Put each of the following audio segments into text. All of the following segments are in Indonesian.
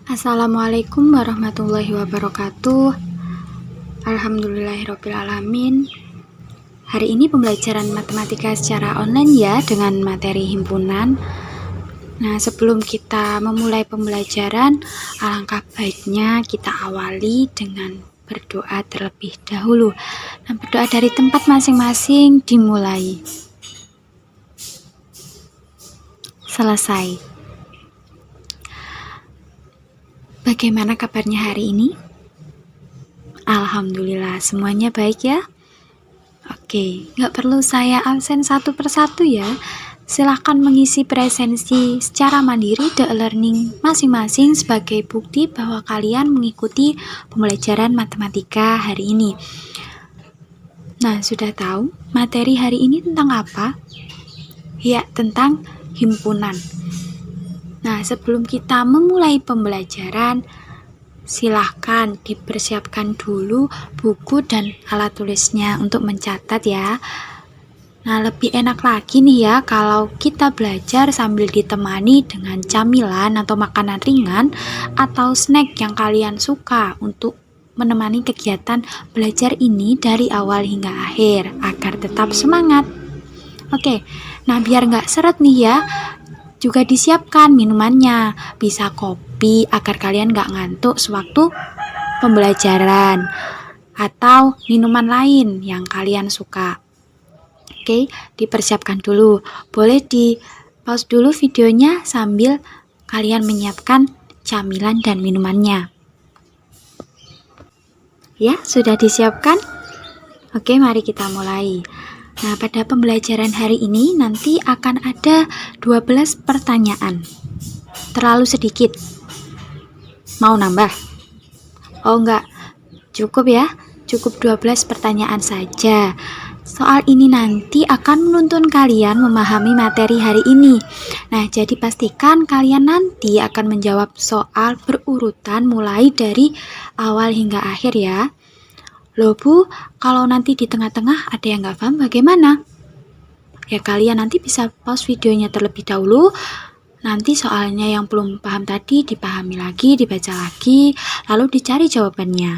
Assalamualaikum warahmatullahi wabarakatuh. Alhamdulillahirrabbilalamin. Hari ini pembelajaran matematika secara online ya, dengan materi himpunan. Nah, sebelum kita memulai pembelajaran, alangkah baiknya kita awali dengan berdoa terlebih dahulu. Nah, berdoa dari tempat masing-masing dimulai. Selesai. Bagaimana kabarnya hari ini? Alhamdulillah, semuanya baik ya? Oke, nggak perlu saya absen satu persatu ya. Silahkan mengisi presensi secara mandiri di e-learning masing-masing sebagai bukti bahwa kalian mengikuti pembelajaran matematika hari ini. Nah, sudah tahu materi hari ini tentang apa? Ya, tentang himpunan. Nah, sebelum kita memulai pembelajaran, silahkan dipersiapkan dulu buku dan alat tulisnya untuk mencatat ya. Nah, lebih enak lagi nih ya kalau kita belajar sambil ditemani dengan camilan atau makanan ringan atau snack yang kalian suka untuk menemani kegiatan belajar ini dari awal hingga akhir agar tetap semangat. Oke, nah biar nggak seret nih ya, juga disiapkan minumannya, bisa kopi agar kalian nggak ngantuk sewaktu pembelajaran, atau minuman lain yang kalian suka. Oke, dipersiapkan dulu. Boleh di pause dulu videonya sambil kalian menyiapkan camilan dan minumannya. Ya, sudah disiapkan? Oke, mari kita mulai. Nah, pada pembelajaran hari ini nanti akan ada 12 pertanyaan. Terlalu sedikit. Mau nambah? Oh enggak, cukup ya. Cukup 12 pertanyaan saja. Soal ini nanti akan menuntun kalian memahami materi hari ini. Nah, jadi pastikan kalian nanti akan menjawab soal berurutan mulai dari awal hingga akhir ya. Loh Bu, kalau nanti di tengah-tengah ada yang nggak paham bagaimana? Ya kalian nanti bisa pause videonya terlebih dahulu. Nanti soalnya yang belum paham tadi dipahami lagi, dibaca lagi, lalu dicari jawabannya.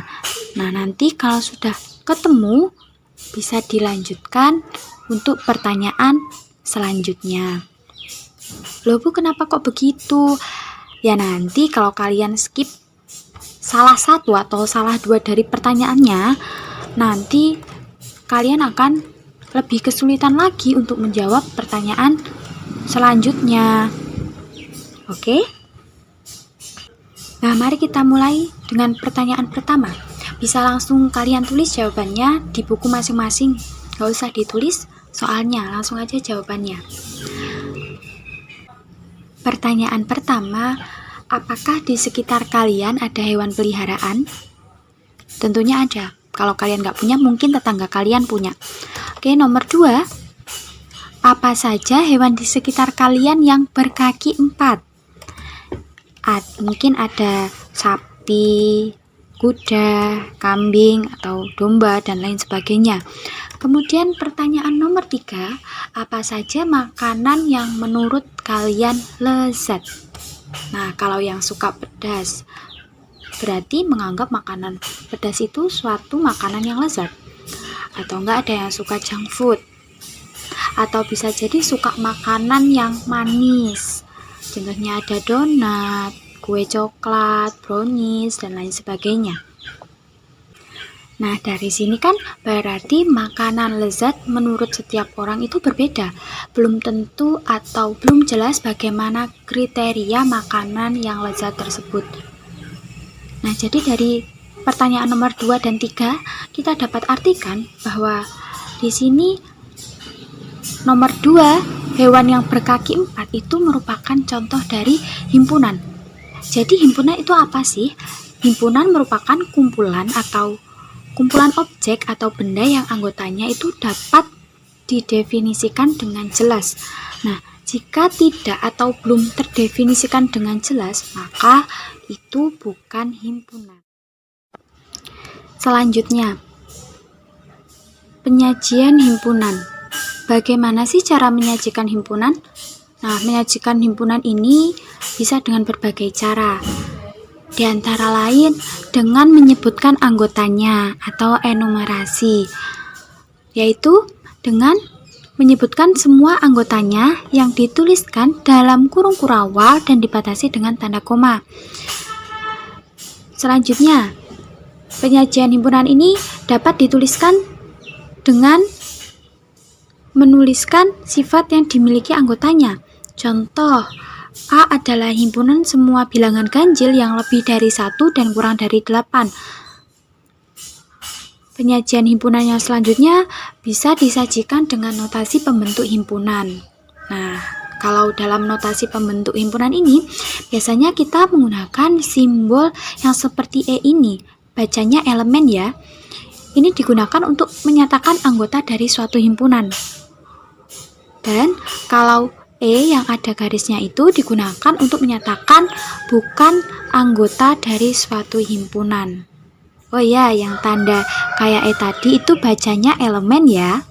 Nah nanti kalau sudah ketemu, bisa dilanjutkan untuk pertanyaan selanjutnya. Loh Bu, kenapa kok begitu? Ya nanti kalau kalian skip salah satu atau salah dua dari pertanyaannya, nanti kalian akan lebih kesulitan lagi untuk menjawab pertanyaan selanjutnya. Oke? Nah, mari kita mulai dengan pertanyaan pertama. Bisa langsung kalian tulis jawabannya di buku masing-masing. Gak usah ditulis soalnya, langsung aja jawabannya. Pertanyaan pertama, apakah di sekitar kalian ada hewan peliharaan? Tentunya ada. Kalau kalian nggak punya, mungkin tetangga kalian punya. Oke, nomor 2. Apa saja hewan di sekitar kalian yang berkaki 4? Mungkin ada sapi, kuda, kambing, atau domba, dan lain sebagainya. Kemudian pertanyaan nomor 3. Apa saja makanan yang menurut kalian lezat? Nah, kalau yang suka pedas, berarti menganggap makanan pedas itu suatu makanan yang lezat. Atau enggak ada yang suka junk food. Atau bisa jadi suka makanan yang manis. Contohnya ada donat, kue coklat, brownies, dan lain sebagainya. Nah, dari sini kan berarti makanan lezat menurut setiap orang itu berbeda. Belum tentu atau belum jelas bagaimana kriteria makanan yang lezat tersebut. Nah, jadi dari pertanyaan nomor 2 dan 3, kita dapat artikan bahwa di sini nomor 2, hewan yang berkaki 4 itu merupakan contoh dari himpunan. Jadi himpunan itu apa sih? Himpunan merupakan kumpulan objek atau benda yang anggotanya itu dapat didefinisikan dengan jelas. Nah, jika tidak atau belum terdefinisikan dengan jelas, maka itu bukan himpunan. Selanjutnya, penyajian himpunan. Bagaimana sih cara menyajikan himpunan? Nah, menyajikan himpunan ini bisa dengan berbagai cara. di antara lain dengan menyebutkan anggotanya atau enumerasi, yaitu dengan menyebutkan semua anggotanya yang dituliskan dalam kurung kurawal dan dibatasi dengan tanda koma. Selanjutnya, penyajian himpunan ini dapat dituliskan dengan menuliskan sifat yang dimiliki anggotanya. Contoh, A adalah himpunan semua bilangan ganjil yang lebih dari 1 dan kurang dari 8. Penyajian himpunan yang selanjutnya bisa disajikan dengan notasi pembentuk himpunan. Nah, kalau dalam notasi pembentuk himpunan ini, biasanya kita menggunakan simbol yang seperti E ini. Bacanya elemen ya. Ini digunakan untuk menyatakan anggota dari suatu himpunan. Dan kalau E yang ada garisnya itu digunakan untuk menyatakan bukan anggota dari suatu himpunan. Oh ya, yang tanda kayak E tadi itu bacanya elemen ya.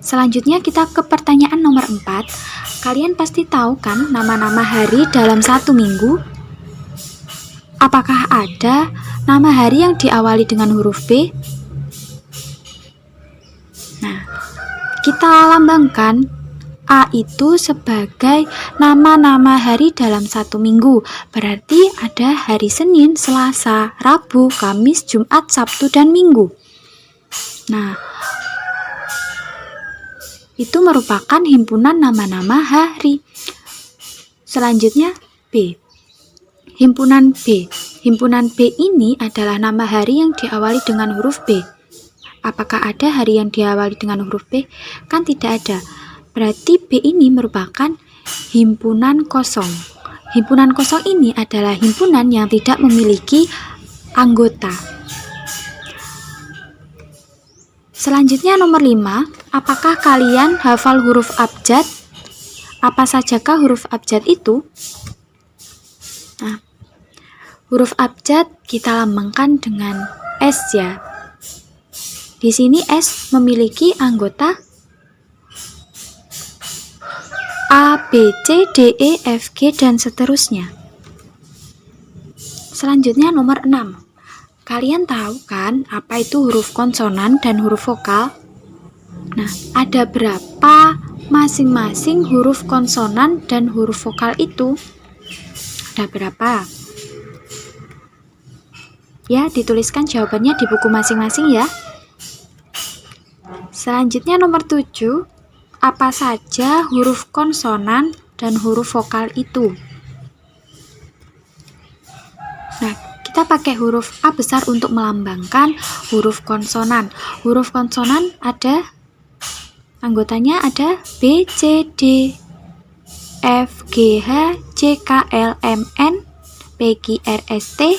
Selanjutnya kita ke pertanyaan nomor 4. Kalian pasti tahu kan nama-nama hari dalam satu minggu? Apakah ada nama hari yang diawali dengan huruf B? Nah, kita lambangkan A itu sebagai nama-nama hari dalam satu minggu. Berarti ada hari Senin, Selasa, Rabu, Kamis, Jumat, Sabtu, dan Minggu. Nah, itu merupakan himpunan nama-nama hari. Selanjutnya B. Himpunan B. Himpunan B ini adalah nama hari yang diawali dengan huruf B. Apakah ada hari yang diawali dengan huruf B? Kan tidak ada. Berarti B ini merupakan himpunan kosong. Himpunan kosong ini adalah himpunan yang tidak memiliki anggota. Selanjutnya nomor 5, apakah kalian hafal huruf abjad? Apa sajakah huruf abjad itu? Nah, huruf abjad kita lambangkan dengan S ya. Di sini S memiliki anggota A, B, C, D, E, F, G, dan seterusnya. Selanjutnya nomor 6. Kalian tahu kan apa itu huruf konsonan dan huruf vokal? Nah, ada berapa masing-masing huruf konsonan dan huruf vokal itu? Ada berapa? Ya, dituliskan jawabannya di buku masing-masing ya. Selanjutnya nomor 7. Apa saja huruf konsonan dan huruf vokal itu? Nah, kita pakai huruf A besar untuk melambangkan huruf konsonan. Huruf konsonan ada anggotanya ada B, C, D, F, G, H, C, K, L, M, N, P, Q, R, S, T,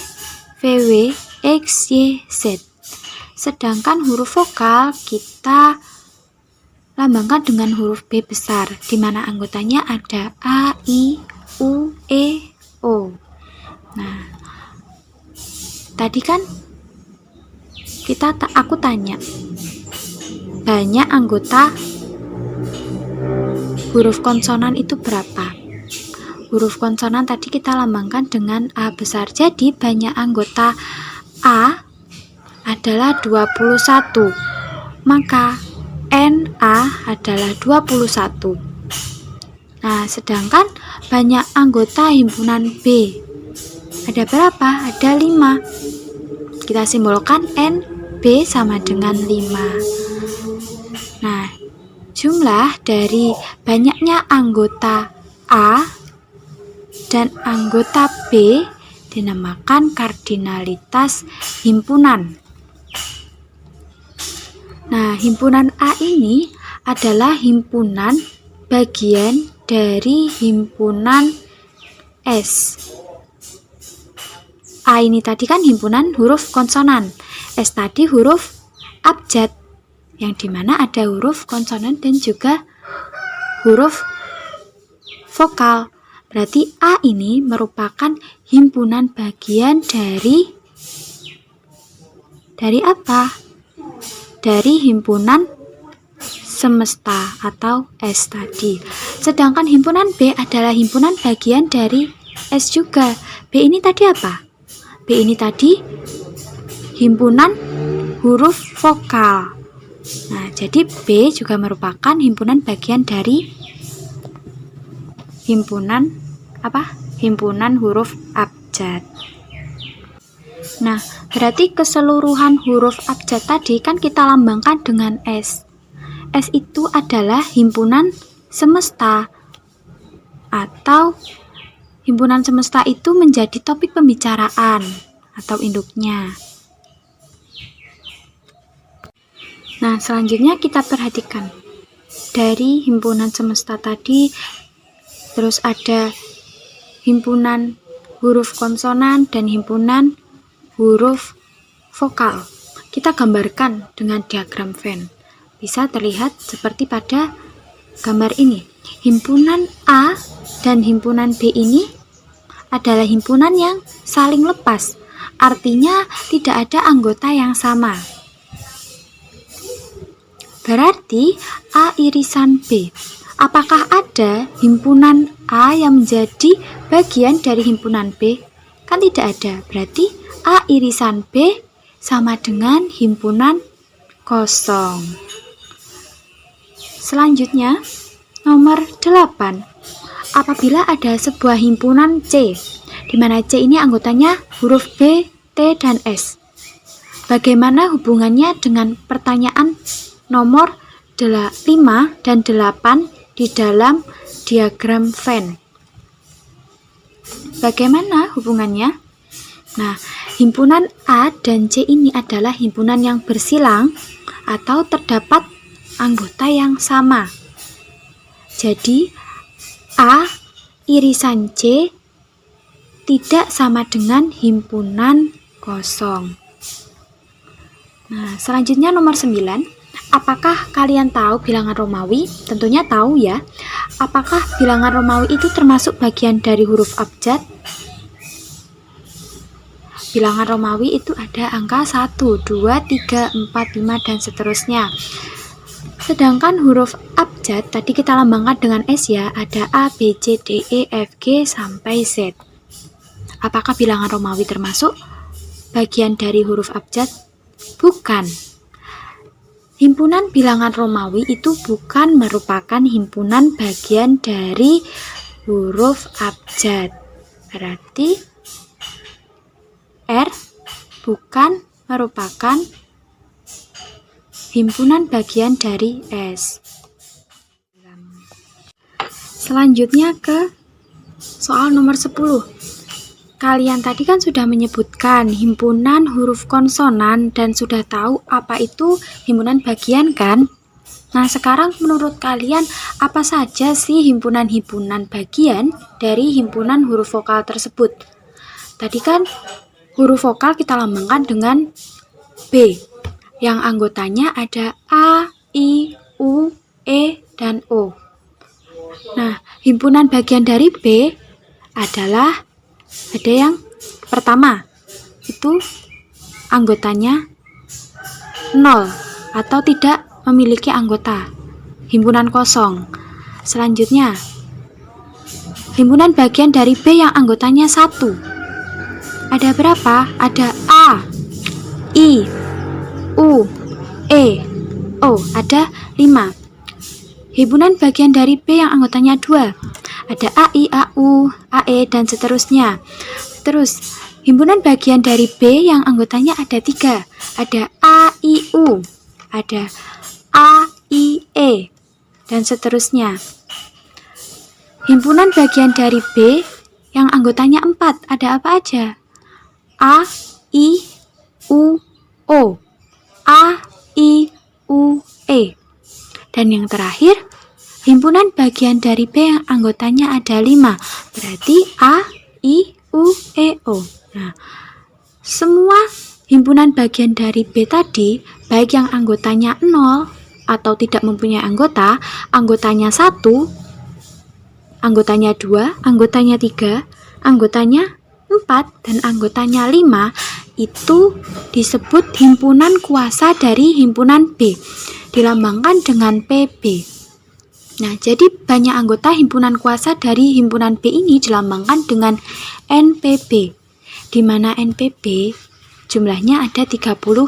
V, W, X, Y, Z. Sedangkan huruf vokal kita lambangkan dengan huruf B besar, di mana anggotanya ada A, I, U, E, O. Nah, tadi kan aku tanya, banyak anggota huruf konsonan itu berapa? Huruf konsonan tadi kita lambangkan dengan A besar, jadi banyak anggota A adalah 21. Maka NA adalah 21. Nah, sedangkan banyak anggota himpunan B. Ada berapa? Ada 5. Kita simbolkan NB sama dengan 5. Nah, jumlah dari banyaknya anggota A dan anggota B dinamakan kardinalitas himpunan. Nah, himpunan A ini adalah himpunan bagian dari himpunan S. A ini tadi kan himpunan huruf konsonan, S tadi huruf abjad, yang dimana ada huruf konsonan dan juga huruf vokal. Berarti A ini merupakan himpunan bagian dari apa? Dari himpunan semesta atau S tadi. Sedangkan himpunan B adalah himpunan bagian dari S juga. B ini tadi apa? B ini tadi himpunan huruf vokal. Nah, jadi B juga merupakan himpunan bagian dari himpunan apa? Himpunan huruf abjad. Nah, berarti keseluruhan huruf abjad tadi kan kita lambangkan dengan S. S itu adalah himpunan semesta, atau himpunan semesta itu menjadi topik pembicaraan atau induknya. Nah, selanjutnya kita perhatikan dari himpunan semesta tadi, terus ada himpunan huruf konsonan dan himpunan huruf vokal. Kita gambarkan dengan diagram Venn. Bisa terlihat seperti pada gambar ini. Himpunan A dan himpunan B ini adalah himpunan yang saling lepas. Artinya tidak ada anggota yang sama. Berarti A irisan B. Apakah ada himpunan A yang menjadi bagian dari himpunan B? Kan tidak ada. Berarti A irisan B sama dengan himpunan kosong. Selanjutnya, nomor 8. Apabila ada sebuah himpunan C, di mana C ini anggotanya huruf B, T, dan S. Bagaimana hubungannya dengan pertanyaan nomor 5 dan 8 di dalam diagram Venn? Bagaimana hubungannya? Nah, himpunan A dan C ini adalah himpunan yang bersilang atau terdapat anggota yang sama. Jadi, A irisan C tidak sama dengan himpunan kosong. Nah, selanjutnya nomor 9. Apakah kalian tahu bilangan Romawi? Tentunya tahu ya. Apakah bilangan Romawi itu termasuk bagian dari huruf abjad? Bilangan Romawi itu ada angka 1, 2, 3, 4, 5, dan seterusnya. Sedangkan huruf abjad tadi kita lambangkan dengan S ya, ada A, B, C, D, E, F, G, sampai Z. Apakah bilangan Romawi termasuk bagian dari huruf abjad? Bukan. Himpunan bilangan Romawi itu bukan merupakan himpunan bagian dari huruf abjad. Berarti R bukan merupakan himpunan bagian dari S. Selanjutnya ke soal nomor 10. Kalian tadi kan sudah menyebutkan himpunan huruf konsonan dan sudah tahu apa itu himpunan bagian kan? Nah, sekarang menurut kalian apa saja sih himpunan-himpunan bagian dari himpunan huruf vokal tersebut? Tadi kan huruf vokal kita lambangkan dengan B, yang anggotanya ada A, I, U, E, dan O. Nah, himpunan bagian dari B adalah ada yang pertama, itu anggotanya 0 atau tidak memiliki anggota, himpunan kosong. Selanjutnya, himpunan bagian dari B yang anggotanya 1. Ada berapa? Ada A, I, U, E, O, ada 5. Himpunan bagian dari B yang anggotanya 2. Ada A, I, A, U, A, E, dan seterusnya. Terus, himpunan bagian dari B yang anggotanya ada 3. Ada A, I, U, ada A, I, E, dan seterusnya. Himpunan bagian dari B yang anggotanya 4. Ada apa aja? A, I, U, O, A, I, U, E. Dan yang terakhir, himpunan bagian dari B yang anggotanya ada 5. Berarti A, I, U, E, O. Nah, semua himpunan bagian dari B tadi, baik yang anggotanya 0 atau tidak mempunyai anggota, anggotanya 1, anggotanya 2, anggotanya 3, anggotanya 4, dan anggotanya 5, itu disebut himpunan kuasa dari himpunan B, dilambangkan dengan PB. Nah, jadi banyak anggota himpunan kuasa dari himpunan B ini dilambangkan dengan NPB, di mana NPB jumlahnya ada 32.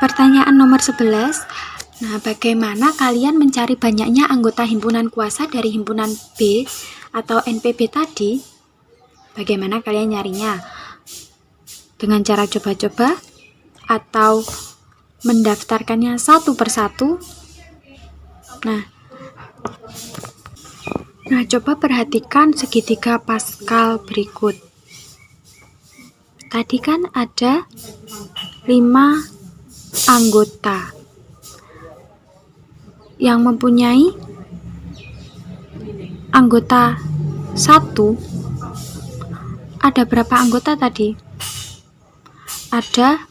Pertanyaan nomor 11. Nah, bagaimana kalian mencari banyaknya anggota himpunan kuasa dari himpunan B atau NPB tadi? Bagaimana kalian nyarinya? Dengan cara coba-coba atau mendaftarkannya satu persatu? Nah, coba perhatikan segitiga Pascal berikut. Tadi kan ada 5 anggota yang mempunyai anggota 1. Ada berapa anggota tadi? Ada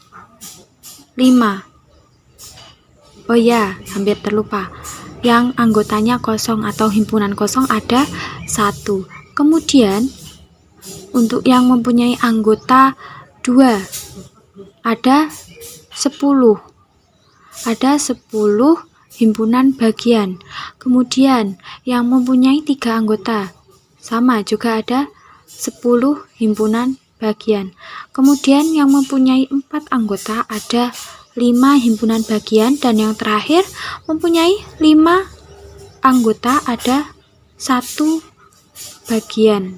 5. Oh ya, hampir terlupa. Yang anggotanya kosong atau himpunan kosong ada 1. Kemudian untuk yang mempunyai anggota 2 ada 10. Ada 10 himpunan bagian. Kemudian yang mempunyai 3 anggota sama juga ada 10 himpunan bagian. Kemudian yang mempunyai 4 anggota ada 5 himpunan bagian, dan yang terakhir mempunyai 5 anggota ada 1 bagian.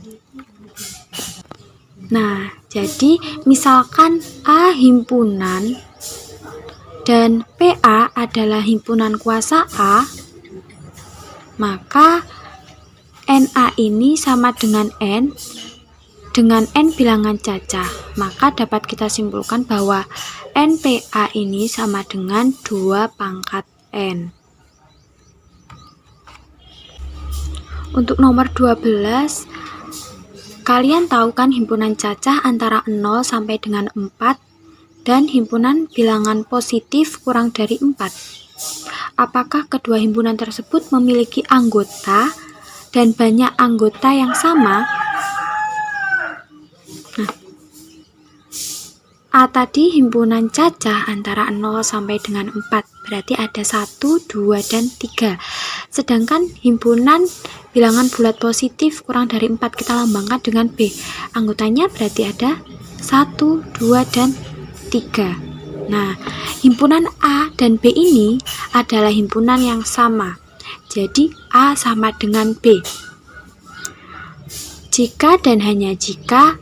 Nah, jadi misalkan A himpunan dan PA adalah himpunan kuasa A, maka NA ini sama dengan N bilangan cacah. Maka dapat kita simpulkan bahwa NPA ini sama dengan 2 pangkat N. Untuk nomor 12, kalian tahu kan himpunan cacah antara 0 sampai dengan 4 dan himpunan bilangan positif kurang dari 4. Apakah kedua himpunan tersebut memiliki anggota dan banyak anggota yang sama? Nah, A tadi himpunan cacah antara 0 sampai dengan 4, berarti ada 1, 2, dan 3. Sedangkan himpunan bilangan bulat positif kurang dari 4 kita lambangkan dengan B. Anggotanya berarti ada 1, 2, dan 3. Nah, himpunan A dan B ini adalah himpunan yang sama. Jadi A sama dengan B. Jika dan hanya jika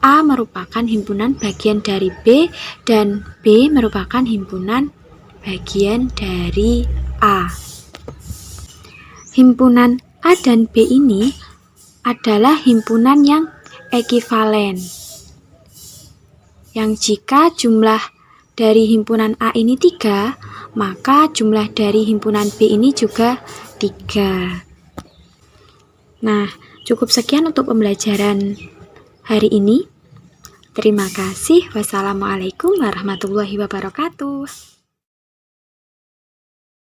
A merupakan himpunan bagian dari B dan B merupakan himpunan bagian dari A. Himpunan A dan B ini adalah himpunan yang ekivalen, yang jika jumlah dari himpunan A ini 3, maka jumlah dari himpunan B ini juga 3. Nah, cukup sekian untuk pembelajaran hari ini. Terima kasih. Wassalamualaikum warahmatullahi wabarakatuh.